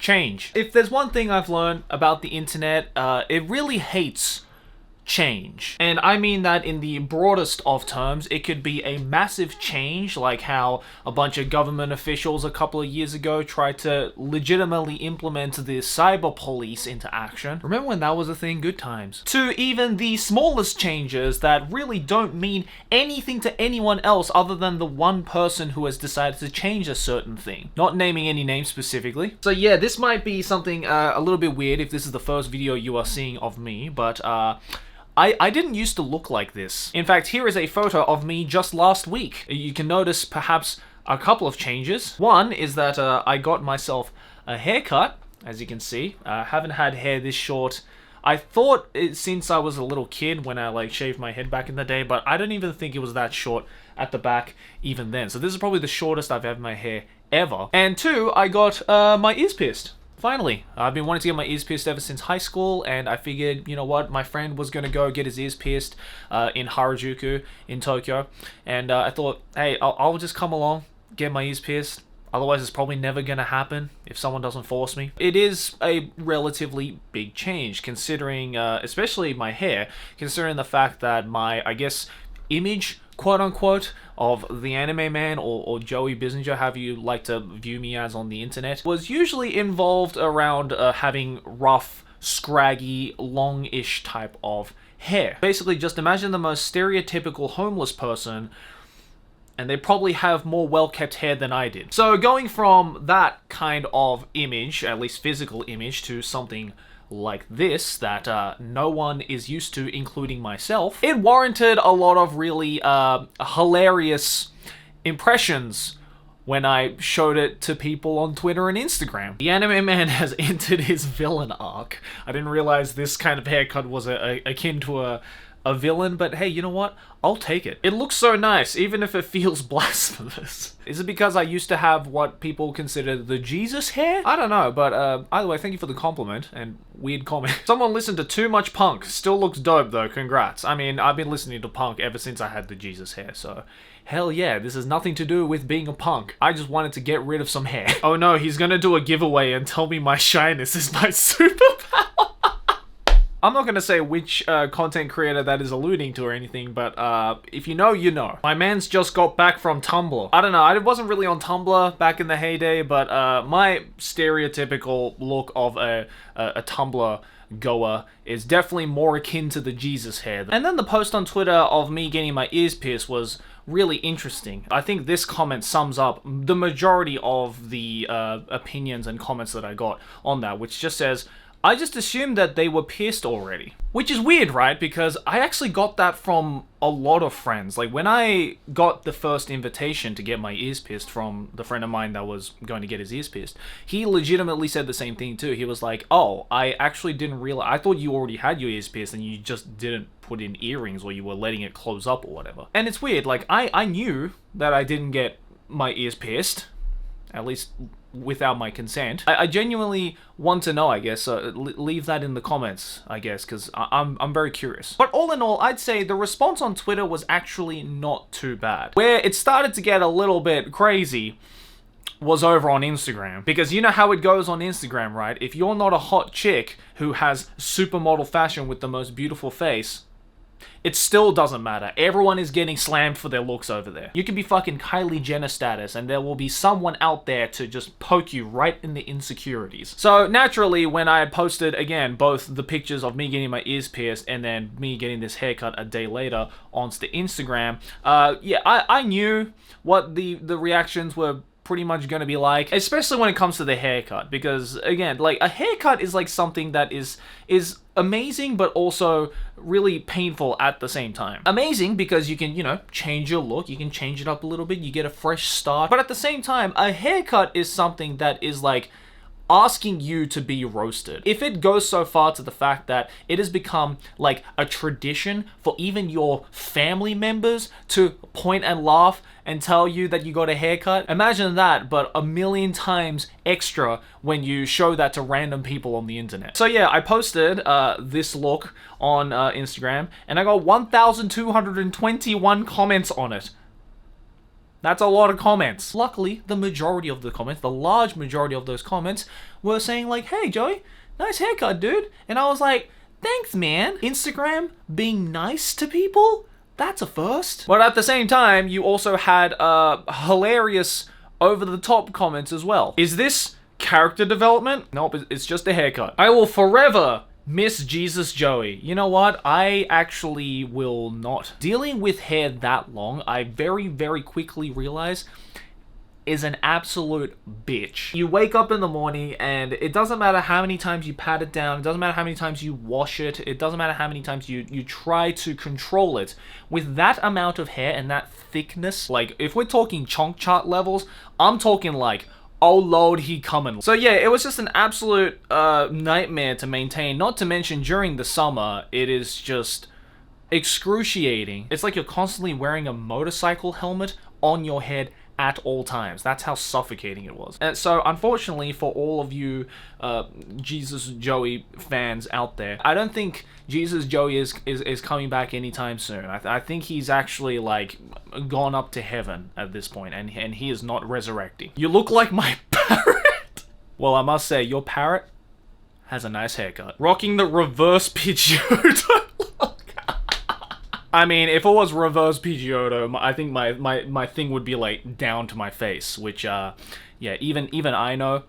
change. If there's one thing I've learned about the internet, it really hates change. And I mean that in the broadest of terms. It could be a massive change, like how a bunch of government officials a couple of years ago tried to legitimately implement the cyber police into action. Remember when that was a thing? Good times. To even the smallest changes that really don't mean anything to anyone else other than the one person who has decided to change a certain thing. Not naming any names specifically. So yeah, this might be something a little bit weird if this is the first video you are seeing of me, but I didn't used to look like this. In fact, here is a photo of me just last week. You can notice perhaps a couple of changes. One is that I got myself a haircut, as you can see. I haven't had hair this short. I thought since I was a little kid when I shaved my head back in the day, but I don't even think it was that short at the back even then. So this is probably the shortest I've had my hair ever. And two, I got my ears pierced. Finally, I've been wanting to get my ears pierced ever since high school, and I figured, you know what, my friend was going to go get his ears pierced in Harajuku in Tokyo, and I thought, hey, I'll just come along, get my ears pierced. Otherwise, it's probably never going to happen if someone doesn't force me. It is a relatively big change, considering, especially my hair, considering the fact that my, I guess, image, quote-unquote, of the anime man or Joey Bissinger, however you like to view me as on the internet, was usually involved around having rough, scraggy, long-ish type of hair. Basically, just imagine the most stereotypical homeless person, and they probably have more well-kept hair than I did. So going from that kind of image, at least physical image, to something like this that no one is used to, including myself, it warranted a lot of really hilarious impressions when I showed it to people on Twitter and Instagram. The anime man has entered his villain arc. I didn't realize this kind of haircut was akin to a villain, but hey, you know what? I'll take it. It looks so nice, even if it feels blasphemous. Is it because I used to have what people consider the Jesus hair? I don't know, but either way, thank you for the compliment and weird comment. Someone listened to Too Much Punk. Still looks dope though, congrats. I mean, I've been listening to punk ever since I had the Jesus hair, so hell yeah, this has nothing to do with being a punk. I just wanted to get rid of some hair. Oh no, he's gonna do a giveaway and tell me my shyness is my superpower. I'm not gonna say which content creator that is alluding to or anything, but if you know, you know. My man's just got back from Tumblr. I don't know, I wasn't really on Tumblr back in the heyday, but my stereotypical look of a Tumblr goer is definitely more akin to the Jesus hair. And then the post on Twitter of me getting my ears pierced was really interesting. I think this comment sums up the majority of the opinions and comments that I got on that, which just says, I just assumed that they were pierced already. Which is weird, right? Because I actually got that from a lot of friends. Like, when I got the first invitation to get my ears pierced from the friend of mine that was going to get his ears pierced, he legitimately said the same thing too. He was like, oh, I actually didn't realize, I thought you already had your ears pierced and you just didn't put in earrings or you were letting it close up or whatever. And it's weird, like, I knew that I didn't get my ears pierced, at least without my consent. I genuinely want to know, I guess, so leave that in the comments, I guess, because I'm very curious. But all in all, I'd say the response on Twitter was actually not too bad. Where it started to get a little bit crazy was over on Instagram. Because you know how it goes on Instagram, right? If you're not a hot chick who has supermodel fashion with the most beautiful face, it still doesn't matter. Everyone is getting slammed for their looks over there. You can be fucking Kylie Jenner status and there will be someone out there to just poke you right in the insecurities. So naturally, when I had posted, again, both the pictures of me getting my ears pierced and then me getting this haircut a day later onto the Instagram, yeah, I knew what the reactions were pretty much gonna be like, especially when it comes to the haircut, because again, like, a haircut is like something that is amazing but also really painful at the same time. Amazing because you can, you know, change your look, you can change it up a little bit, you get a fresh start, but at the same time, a haircut is something that is like asking you to be roasted. If it goes so far to the fact that it has become like a tradition for even your family members to point and laugh and tell you that you got a haircut, imagine that, but a million times extra when you show that to random people on the internet. So yeah, I posted this look on Instagram and I got 1,221 comments on it. That's a lot of comments. Luckily, the majority of the comments, the large majority of those comments, were saying like, hey Joey, nice haircut, dude. And I was like, thanks, man. Instagram being nice to people? That's a first. But at the same time, you also had hilarious over-the-top comments as well. Is this character development? Nope, it's just a haircut. I will forever miss Jesus Joey. You know what? I actually will not. Dealing with hair that long, I very, very quickly realize is an absolute bitch. You wake up in the morning and it doesn't matter how many times you pat it down, it doesn't matter how many times you wash it, it doesn't matter how many times you try to control it. With that amount of hair and that thickness, like if we're talking chunk chart levels, I'm talking like, oh lord, he coming. So yeah, it was just an absolute nightmare to maintain, not to mention during the summer, it is just excruciating. It's like you're constantly wearing a motorcycle helmet on your head at all times. That's how suffocating it was. And so unfortunately for all of you Jesus Joey fans out there, I don't think Jesus Joey is coming back anytime soon. I think he's actually like gone up to heaven at this point, and he is not resurrecting. You look like my parrot. Well, I must say, your parrot has a nice haircut. Rocking the reverse Pidgeotto. I mean, if it was reverse Pidgeotto, I think my thing would be like down to my face, which yeah, even I know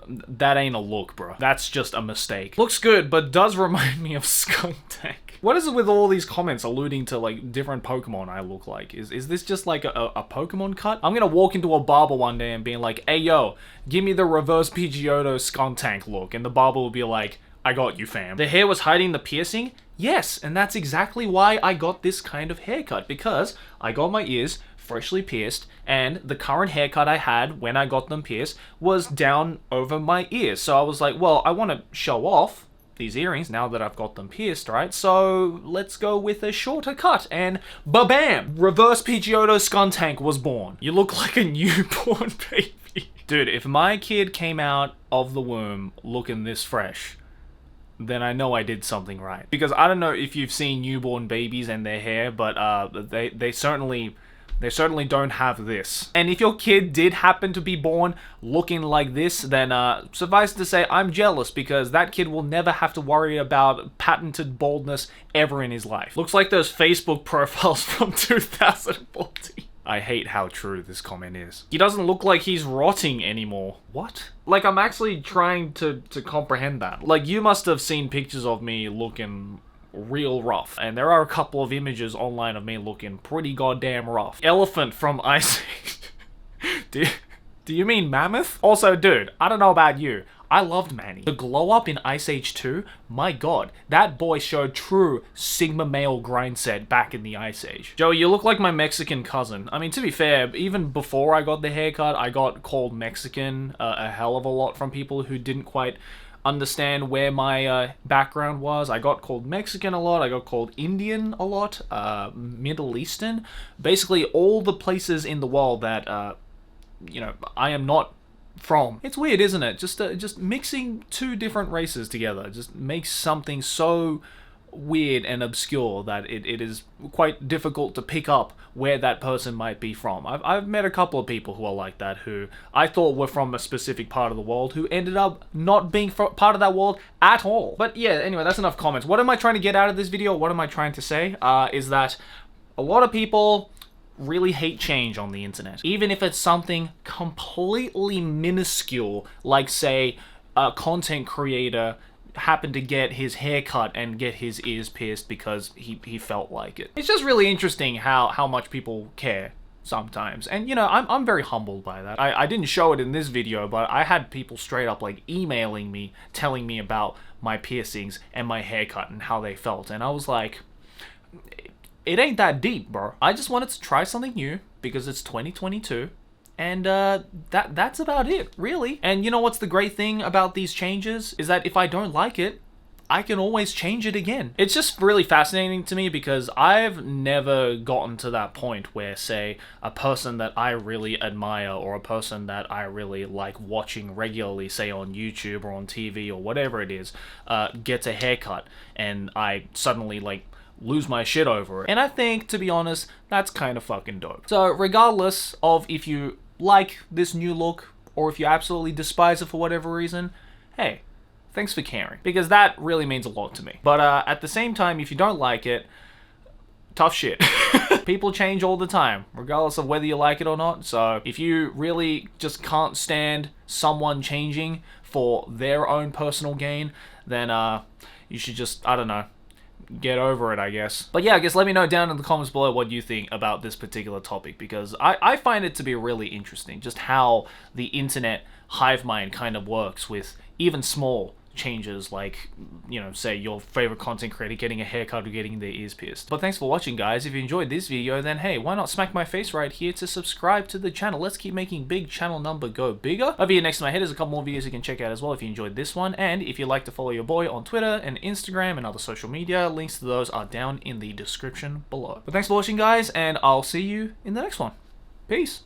that ain't a look, bro. That's just a mistake. Looks good, but does remind me of Skuntank. What is it with all these comments alluding to like different Pokemon I look like? Is this just like a Pokemon cut? I'm gonna walk into a barber one day and being like, hey yo, give me the reverse Pidgeotto Skuntank look, and the barber will be like, I got you, fam. The hair was hiding the piercing? Yes, and that's exactly why I got this kind of haircut, because I got my ears freshly pierced, and the current haircut I had when I got them pierced was down over my ears. So I was like, well, I want to show off these earrings now that I've got them pierced, right? So let's go with a shorter cut, and ba-bam! Reverse Pidgeotto Skuntank was born. You look like a newborn baby. Dude, if my kid came out of the womb looking this fresh, then I know I did something right. Because I don't know if you've seen newborn babies and their hair, but they certainly don't have this. And if your kid did happen to be born looking like this, then suffice to say, I'm jealous, because that kid will never have to worry about patented baldness ever in his life. Looks like those Facebook profiles from 2014. I hate how true this comment is. He doesn't look like he's rotting anymore. What? Like, I'm actually trying to comprehend that. Like, you must have seen pictures of me looking real rough. And there are a couple of images online of me looking pretty goddamn rough. Elephant from Ice Age. Do you mean Mammoth? Also, dude, I don't know about you, I loved Manny. The glow up in Ice Age 2, my god, that boy showed true Sigma male grind set back in the Ice Age. Joey, you look like my Mexican cousin. I mean, to be fair, even before I got the haircut, I got called Mexican a hell of a lot from people who didn't quite understand where my background was. I got called Mexican a lot, I got called Indian a lot, Middle Eastern. Basically, all the places in the world that, you know, I am not from. It's weird, isn't it? Just mixing two different races together just makes something so weird and obscure that it is quite difficult to pick up where that person might be from. I've met a couple of people who are like that, who I thought were from a specific part of the world, who ended up not being part of that world at all. But yeah, anyway, that's enough comments. What am I trying to get out of this video? What am I trying to say? Is that a lot of people really hate change on the internet. Even if it's something completely minuscule, like say a content creator happened to get his hair cut and get his ears pierced because he felt like it. It's just really interesting how much people care sometimes. And you know, I'm very humbled by that. I didn't show it in this video, but I had people straight up like emailing me, telling me about my piercings and my haircut and how they felt. And I was like, it ain't that deep, bro. I just wanted to try something new because it's 2022. And that's about it, really. And you know what's the great thing about these changes? Is that if I don't like it, I can always change it again. It's just really fascinating to me because I've never gotten to that point where, say, a person that I really admire or a person that I really like watching regularly, say on YouTube or on TV or whatever it is, gets a haircut and I suddenly like lose my shit over it. And I think, to be honest, that's kind of fucking dope. So regardless of if you like this new look or if you absolutely despise it for whatever reason, hey, thanks for caring, because that really means a lot to me. But at the same time, if you don't like it, tough shit. People change all the time, regardless of whether you like it or not. So if you really just can't stand someone changing for their own personal gain, then you should just, I don't know, get over it, I guess. But yeah, I guess let me know down in the comments below what you think about this particular topic, because I find it to be really interesting, just how the internet hive mind kind of works with even small changes, like, you know, say your favorite content creator getting a haircut or getting their ears pierced. But thanks for watching, guys. If you enjoyed this video, then hey, why not smack my face right here to subscribe to the channel. Let's keep making big channel number go bigger. Over here next to my head is a couple more videos you can check out as well if you enjoyed this one. And if you'd like to follow your boy on Twitter and Instagram and other social media, links to those are down in the description below. But thanks for watching, guys, and I'll see you in the next one. Peace.